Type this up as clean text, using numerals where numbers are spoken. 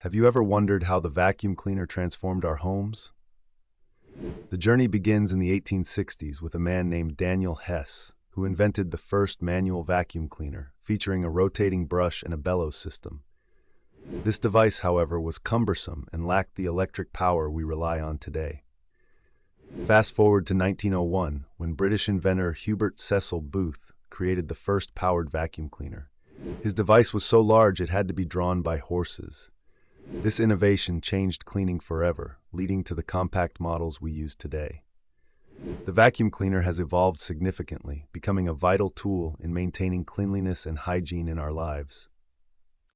Have you ever wondered how the vacuum cleaner transformed our homes? The journey begins in the 1860s with a man named Daniel Hess, who invented the first manual vacuum cleaner, featuring a rotating brush and a bellows system. This device, however, was cumbersome and lacked the electric power we rely on today. Fast forward to 1901, when British inventor Hubert Cecil Booth created the first powered vacuum cleaner. His device was so large it had to be drawn by horses. This innovation changed cleaning forever, leading to the compact models we use today. The vacuum cleaner has evolved significantly, becoming a vital tool in maintaining cleanliness and hygiene in our lives.